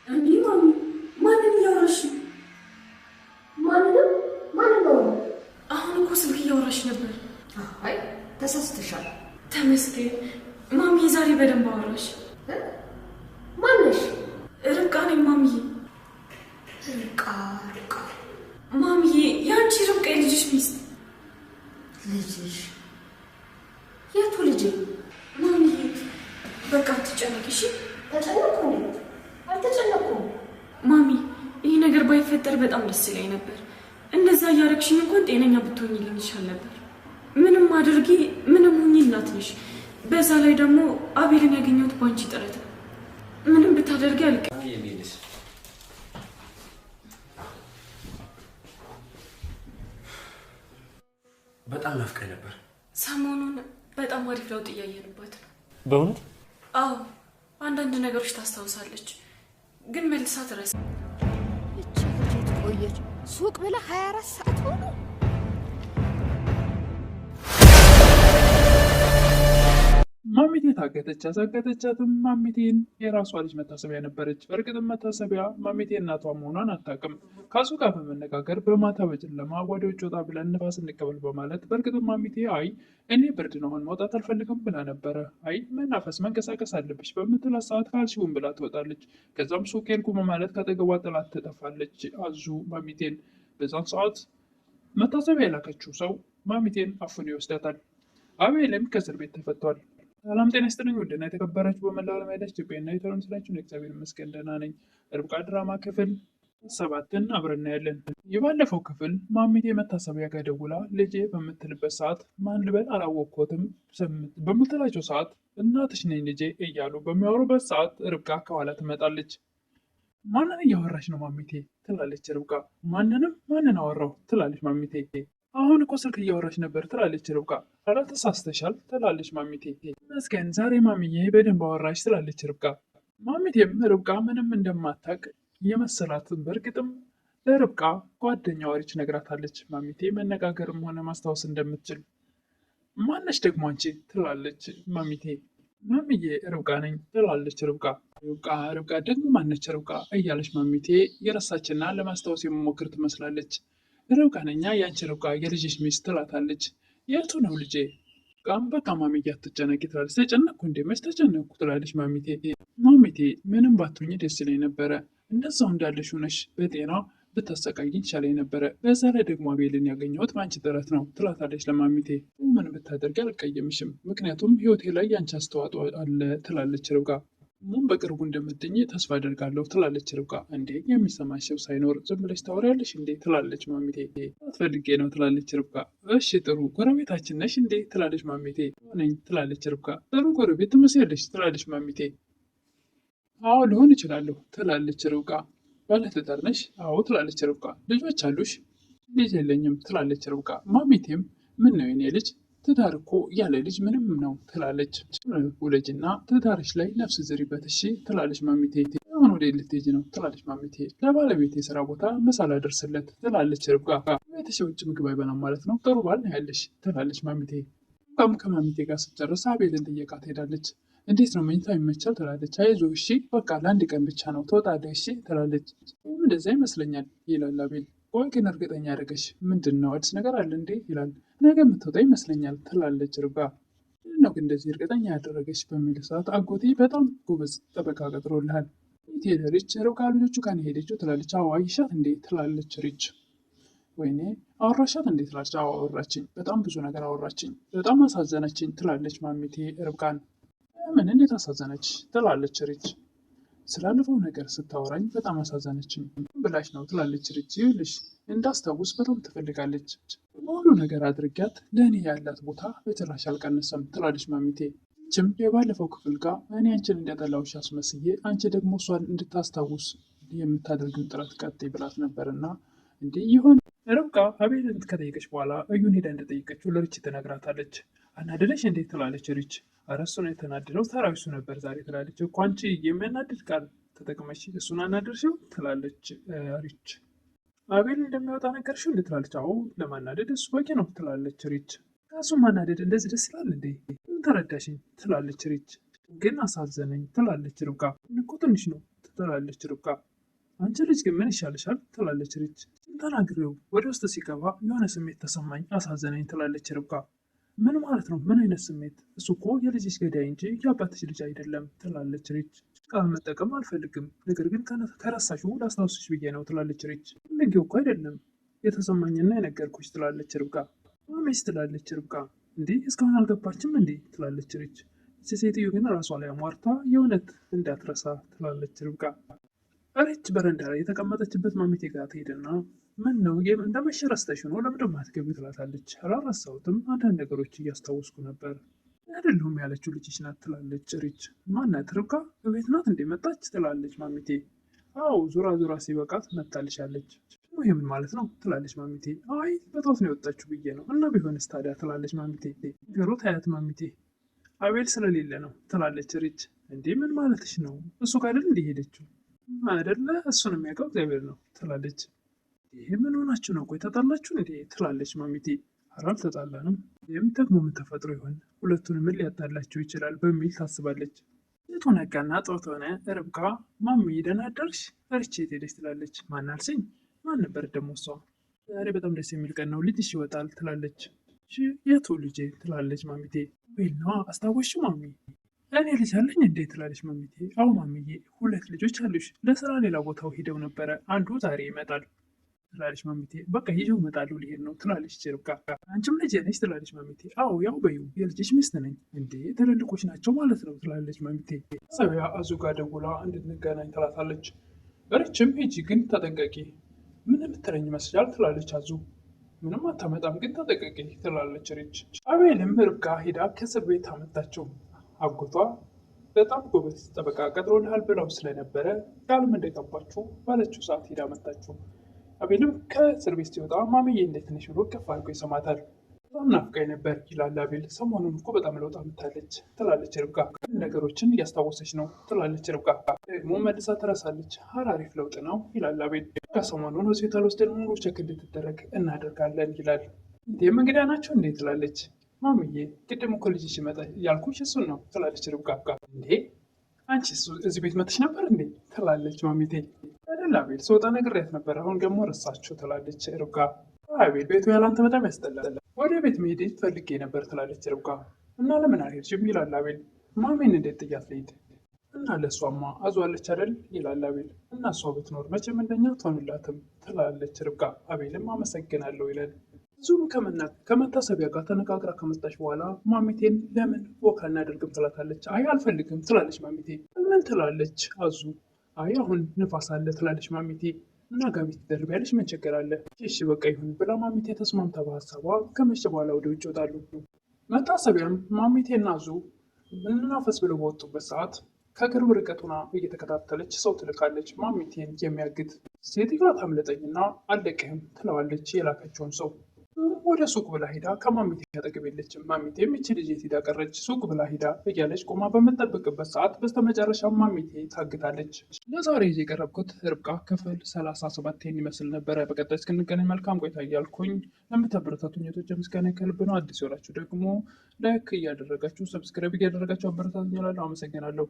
እንዴ ማሚ ማንን እያወራሽ ነው? ማንን ነው? አሁን እኮ ስልክ እያወራሽ ነበር። አይ ተሳስተሻል። ተመስገን ማሚ፣ ዛሬ በደንብ አወራሽ። ማነሽ? ርብቃ ነኝ ማሚዬ። ርብቃ ማሚዬ፣ ያንቺ ርብቃ የልጅሽ ሚስት። ልጅሽ? የቱ ልጅ? ማሚዬ በቃ አትጨነቂ እሺ። ተጨነቁ? አልተጨነቁም ማሚ። ይህ ነገር ባይፈጠር በጣም ደስ ይለኝ ነበር። እንደዛ እያረግሽኝ እንኳን ጤነኛ ብትሆኝልኝ ይሻል ነበር። ምንም አድርጊ ምንም ሁኚ እናት ነሽ። በዛ ላይ ደግሞ አቤልን ያገኘሁት ባንቺ ጥረት ነው። ምንም ብታደርጊ አልቀ በጣም ናፍቀኝ ነበር። ሰሞኑን በጣም አሪፍ ለውጥ እያየንባት ነው። በእውነት? አዎ፣ አንዳንድ ነገሮች ታስታውሳለች፣ ግን መልሳ ትረሳ። እቺ ልጅ ቆየች ሱቅ ብላ 24 ሰዓት ሆኖ ማሚቴ ታገተች። ያሳገተቻትም ማሚቴን የራሷ ልጅ መታሰቢያ ነበረች። በእርግጥም መታሰቢያ ማሚቴ እናቷ መሆኗን አታውቅም። ከሱ ጋር በመነጋገር በማታ በጨለማ ወደ ውጭ ወጣ ብለን ንፋስ እንቀበል በማለት በእርግጥም ማሚቴ አይ እኔ ብርድ ነው አሁን መውጣት አልፈልግም ብላ ነበረ። አይ መናፈስ መንቀሳቀስ አለብሽ በምትላት ሰዓት ካልሽውን ብላ ትወጣለች። ከዛም ሱቅ ሄድኩ በማለት ከአጠገቧ ጥላት ትጠፋለች አዙ ማሚቴን። በዛን ሰዓት መታሰቢያ የላከችው ሰው ማሚቴን አፍኖ ይወስዳታል። አቤልም ከእስር ቤት ተፈቷል። ሰላም ጤና ይስጥልኝ ውድና የተከበራችሁ በመላው ዓለም ያላችሁ ኢትዮጵያና ኤርትራውያን ስላችሁ እግዚአብሔር ይመስገን ደህና ነኝ። ርብቃ ድራማ ክፍል 7ን አብረን እናያለን። የባለፈው ክፍል ማሚቴ መታሰቢያ ጋር ደውላ ልጄ በምትልበት ሰዓት ማን ልበል አላወቅኩትም በምትላቸው ሰዓት እናትሽ ነኝ ልጄ እያሉ በሚያወሩበት ሰዓት ርብቃ ከኋላ ትመጣለች። ማንን እያወራች ነው ማሚቴ ትላለች ርብቃ። ማንን አወራው ትላለች ማሚቴ። አሁን እኮ ስልክ እያወራች ነበር ትላለች ርብቃ። ኧረ ተሳስተሻል ትላለች ማሚቴ። መስገን ዛሬ ማሚዬ በደንብ አወራች ትላለች ርብቃ። ማሚቴም ርብቃ ምንም እንደማታውቅ የመሰላትን በእርግጥም ለርብቃ ጓደኛዋ ሪች ነግራታለች። ማሚቴ መነጋገርም ሆነ ማስታወስ እንደምትችል። ማነች ደግሞ አንቺ ትላለች ማሚቴ። ማሚዬ ርብቃ ነኝ ትላለች ርብቃ። ርብቃ ደግሞ ማነች ርብቃ እያለች ማሚቴ የረሳችና ለማስታወስ የመሞክር ትመስላለች። ርብቃ ነኛ ያንቺ ርብቃ የልጅሽ ሚስት ትላታለች። የቱ ነው ልጄ? በቃ ማሚዬ አትጨነቂ ትላለች። ተጨነቅኩ እንዴ? መች ተጨነቅኩ ትላለች ማሚቴ። ማሚቴ ምንም ባትሆኝ ደስ ይለኝ ነበረ፣ እንደዛው እንዳለሽ ሆነሽ በጤና ብታሰቃይኝ ይሻለኝ ነበረ። በዛ ላይ ደግሞ አቤልን ያገኘሁት በአንቺ ጥረት ነው ትላታለች ለማሚቴ። ምን ብታደርጊ አልቀየምሽም፣ ምክንያቱም ህይወቴ ላይ ያንቺ አስተዋጽኦ አለ ትላለች ርብቃ። ምን በቅርቡ እንደምትኝ ተስፋ አደርጋለሁ ትላለች ርብቃ። እንዴ የሚሰማሽ ሰው ሳይኖር ዝም ብለሽ ታወሪያለሽ እንዴ ትላለች ማሚቴ። አትፈልጌ ነው ትላለች ርብቃ። እሺ ጥሩ ጎረቤታችን ነሽ እንዴ ትላለች ማሚቴ። ነኝ ትላለች ርብቃ። ጥሩ ጎረቤት ትመስያለሽ ትላለች ማሚቴ። አዎ ልሆን እችላለሁ ትላለች ርብቃ። ባለትዳር ነሽ? አዎ ትላለች ርብቃ። ልጆች አሉሽ? ልጅ የለኝም ትላለች ርብቃ። ማሚቴም ምን ነው የኔ ልጅ ትዳር እኮ ያለ ልጅ ምንም ነው ትላለች። ውለጅና ትዳርሽ ላይ ነፍስ ዝሪበት እሺ ትላለች ማሚቴ። አሁን ወደ ልትሄጂ ነው ትላለች ማሚቴ። ለባለቤት የስራ ቦታ ምሳ ላደርስለት ትላለች ርብቃ። ቤትሽ የውጭ ምግብ አይበላም ማለት ነው? ጥሩ ባል ነው ያለሽ ትላለች ማሚቴ። ርብቃም ከማሚቴ ጋር ስትጨርስ አቤልን ጥየቃ ትሄዳለች። እንዴት ነው መኝታ ይመቻል ትላለች። አይዞህ እሺ በቃ ለአንድ ቀን ብቻ ነው ትወጣለህ እሺ ትላለች። እንደዛ ይመስለኛል ይላል አቤል። ቆይ ግን እርግጠኛ ያደረገሽ ምንድን ነው? አዲስ ነገር አለ እንዴ ይላል። ነገ የምትወጣ ይመስለኛል ትላለች ርብቃ። ነው ግን እንደዚህ እርግጠኛ ያደረገች በሚል ሰዓት አጎቴ በጣም ጎበዝ ጠበቃ ቀጥሮልሃል። ሄደ ሪች። ርብቃ ልጆቹ ጋር ሄደችው ትላለች። አዎ አየሻት እንዴ ትላለች ሪች። ወይኔ አወራሻት እንዴ ትላለች። አዎ አወራችኝ፣ በጣም ብዙ ነገር አወራችኝ፣ በጣም አሳዘነችኝ ትላለች ማሚቴ ርብቃን። ምን እንዴት አሳዘነች ትላለች ሪች። ስላለፈው ነገር ስታወራኝ በጣም አሳዘነችኝ ብላሽ ነው ትላለች ሪች። ይኸውልሽ እንዳስታውስ በጣም ትፈልጋለች። ሁሉ ነገር አድርጊያት ለእኔ ያላት ቦታ በጭራሽ አልቀነሰም ትላለች ማሚቴ። ችም የባለፈው ክፍል ጋር እኔ አንቺን እንደጠላውሽ አስመስዬ አንቺ ደግሞ እሷን እንድታስታውስ የምታደርጊውን ጥረት ቀጥይ ብላት ነበርና እንዲህ ይሆን። ርብቃ አቤልን ከጠየቀች በኋላ እዩን ሄዳ እንደጠየቀችው ለሪች ትነግራታለች። አናደደሽ እንዴት ትላለች ሪች። ኧረ እሱ ነው የተናደደው፣ ተራው እሱ ነበር ዛሬ ትላለች። እኮ አንቺ የሚያናድድ ቃል ተጠቅመሽ እሱን አናደርሽው ትላለች ሪች። አቤል እንደሚወጣ ነገርሽው እንዴ ትላለች። አዎ ለማናደድ እሱ በቂ ነው ትላለች ሪች። ከእሱ ማናደድ እንደዚህ ደስ ይላል እንዴ? ምን ተረዳሽኝ ትላለች ሪች። ግን አሳዘነኝ ትላለች ርብቃ። እኮ ትንሽ ነው ትላለች ርብቃ። አንቺ ልጅ ግን ምን ይሻልሻል ትላለች ሪች። ተናግሬው ወደ ውስጥ ሲገባ የሆነ ስሜት ተሰማኝ፣ አሳዘነኝ ትላለች ርብቃ። ምን ማለት ነው? ምን አይነት ስሜት? እሱ እኮ የልጅሽ ገዳይ እንጂ የአባትሽ ልጅ አይደለም ትላለች ሪች። ቃል መጠቀም አልፈልግም፣ ነገር ግን ከረሳሽው ላስታውስሽ ብዬ ነው ትላለች ሪች። ፈልጌው እኮ አይደለም የተሰማኝና የነገርኩሽ ትላለች ርብቃ። ማሜስ ትላለች ርብቃ። እንዲህ እስካሁን አልገባችም እንዴ ትላለች ሪች። እቺ ሴትዮ ግን ራሷ ላይ አሟርታ የእውነት እንዳትረሳ ትላለች ርብቃ። ሪች በረንዳ ላይ የተቀመጠችበት ማሚቴ ጋር ትሄድና ምን ነው እንደመሸ ረስተሽ ነው ለምንድን ማትገቢው ትላታለች። አላረሳሁትም፣ አንዳንድ ነገሮች እያስታወስኩ ነበር። አይደለሁም ያለችው ልጅሽ ናት ትላለች ሪች። ማናት? ርብቃ በቤት ናት እንዴ መጣች ትላለች ማሚቴ። አዎ ዙራ ዙራ ሲበቃት መታልሻለች። ይህ ምን ማለት ነው ትላለች ማሚቴ። አይ በጠዋት ነው የወጣችሁ ብዬ ነው። እና ቢሆንስ ታዲያ ትላለች ማሚቴ። ገሮ ታያት ማሚቴ። አቤል ስለሌለ ነው ትላለች ሪች። እንዴ ምን ማለትሽ ነው? እሱ ጋር አይደል እንዲህ ሄደችው አይደለ? እሱን የሚያውቀው እግዚአብሔር ነው ትላለች። ይሄ ምን ሆናችሁ ነው? ቆይ ተጣላችሁ እንዴ ትላለች ማሚቴ። ኧረ አልተጣላንም። ይህም ደግሞ ምን ተፈጥሮ ይሆን? ሁለቱን ምን ሊያጣላቸው ይችላል በሚል ታስባለች። የቱ ነጋና ጠዋት ሆነ። ርብቃ ማሚ ደህና አደርሽ? ሪች የት ሄደች ትላለች። ማን አልሽኝ? ማን ነበር ደግሞ እሷ? ዛሬ በጣም ደስ የሚል ቀን ነው፣ ልጅሽ ይወጣል ትላለች። የቱ ልጄ ትላለች ማሚቴ። ቤል ነዋ፣ አስታወስሽው ማሚ? እኔ ልጅ አለኝ እንዴ ትላለች ማሚቴ። አዎ ማሚዬ፣ 2 ልጆች አሉሽ። ለስራ ሌላ ቦታው ሂደው ነበረ፣ አንዱ ዛሬ ይመጣል ትላለች ማሚቴ። በቃ ይዤው እመጣለሁ ሊሄድ ነው ትላለች ርብቃ። አንቺም ልጅ ነች ትላለች ማሚቴ። አዎ ያው በይው የልጅሽ ሚስት ነኝ። እንዴ ትልልቆች ናቸው ማለት ነው ትላለች ማሚቴ። ሰቢያ አዙ ጋር ደውላ እንድንገናኝ ትላታለች። ሪችም ሂጂ ግን ተጠንቀቂ። ምን የምትለኝ ይመስላል ትላለች አዙ። ምንም አታመጣም ግን ተጠንቀቂ ትላለች ሪች። አቤልም ርብቃ ሂዳ ከእስር ቤት አመጣቸው። አጎቷ በጣም ጎበዝ ጠበቃ ቀጥሮልሃል ብለው ስለነበረ ቃልም እንደገባችሁ ባለችው ሰዓት ሂዳ መጣችሁ። አቤልም ከእስር ቤት ሲወጣ ማሚዬ እንዴት ነሽ ብሎ ከፍ አድርጎ ይሰማታል። በጣም ናፍቃኝ ነበር ይላል አቤል። ሰሞኑን እኮ በጣም ለውጥ አምጥታለች ትላለች ርብቃ። ነገሮችን እያስታወሰች ነው ትላለች ርብቃ። ደግሞ መልሳ ትረሳለች። አሪፍ ለውጥ ነው ይላል አቤል። ከሰሞኑን ሆስፒታል ወስደን ሙሉ ቼክ እንድትደረግ እናደርጋለን ይላል። እንዴም እንግዳ ናቸው እንዴ ትላለች ማሚዬ። ቅድም እኮ ልጅሽ ይመጣ ያልኩሽ እሱን ነው ትላለች ርብቃ። እንዴ አንቺ እዚህ ቤት መጥሽ ነበር እንዴ ትላለች ማሚቴ። አይደል አቤል ስወጣ ነግሬያት ነበር፣ አሁን ደግሞ ረሳችሁ ትላለች ርብቃ። አቤል ቤቱ ያላንተ በጣም ያስጠላል፣ ወደ ቤት መሄድ ፈልጌ ነበር ትላለች ርብቃ። እና ለምን አልሄድሽም ይላል አቤል። ማሚን እንዴት ጥያት ልሂድ? እና ለእሷማ አዟለች አይደል ይላል አቤል። እና እሷ ብትኖር መቼም እንደኛ ትሆንላትም ትላለች ርብቃ። አቤልም አመሰግናለሁ ይላል። እሱም ከመታሰቢያ ጋር ተነጋግራ ከመጣች በኋላ ማሚቴን ለምን ወክ አናደርግም ትላታለች። አይ አልፈልግም ትላለች ማሚቴ። ምን ትላለች አዙ። አይ አሁን ንፋስ አለ ትላለች ማሚቴ። እና ጋቢ ትደርቢያለሽ ምን ችግር አለ? እሺ በቃ ይሁን ብላ ማሚቴ ተስማምታ በሀሳቧ ከመሸ በኋላ ወደ ውጭ ይወጣሉ። መታሰቢያም ማሚቴና አዙ እንናፈስ ብለው በወጡበት ሰዓት ከቅርብ ርቀት ሆና እየተከታተለች ሰው ትልካለች። ማሚቴን የሚያግት ሴትዮዋ ታምለጠኝና አለቅህም ትለዋለች የላከችውን ሰው። ወደ ሱቅ ብላ ሂዳ ከማሚቴ አጠገብ የለችም። ማሚቴም ይቺ ልጅ የት ሂዳ ቀረች? ሱቅ ብላ ሂዳ እያለች ቆማ በምትጠብቅበት ሰዓት በስተመጨረሻ ማሚቴ ታግታለች። ለዛሬ ይዤ የቀረብኩት ርብቃ ክፍል 37 ይመስል ነበረ። በቀጣይ እስክንገናኝ መልካም ቆይታ እያልኩኝ ለምታበረታቱኝ እህቶቼ ምስጋና ከልብ ነው። አዲስ የሆናችሁ ደግሞ ላይክ እያደረጋችሁ ሰብስክራይብ እያደረጋችሁ አበረታቱኝ እላለሁ። አመሰግናለሁ።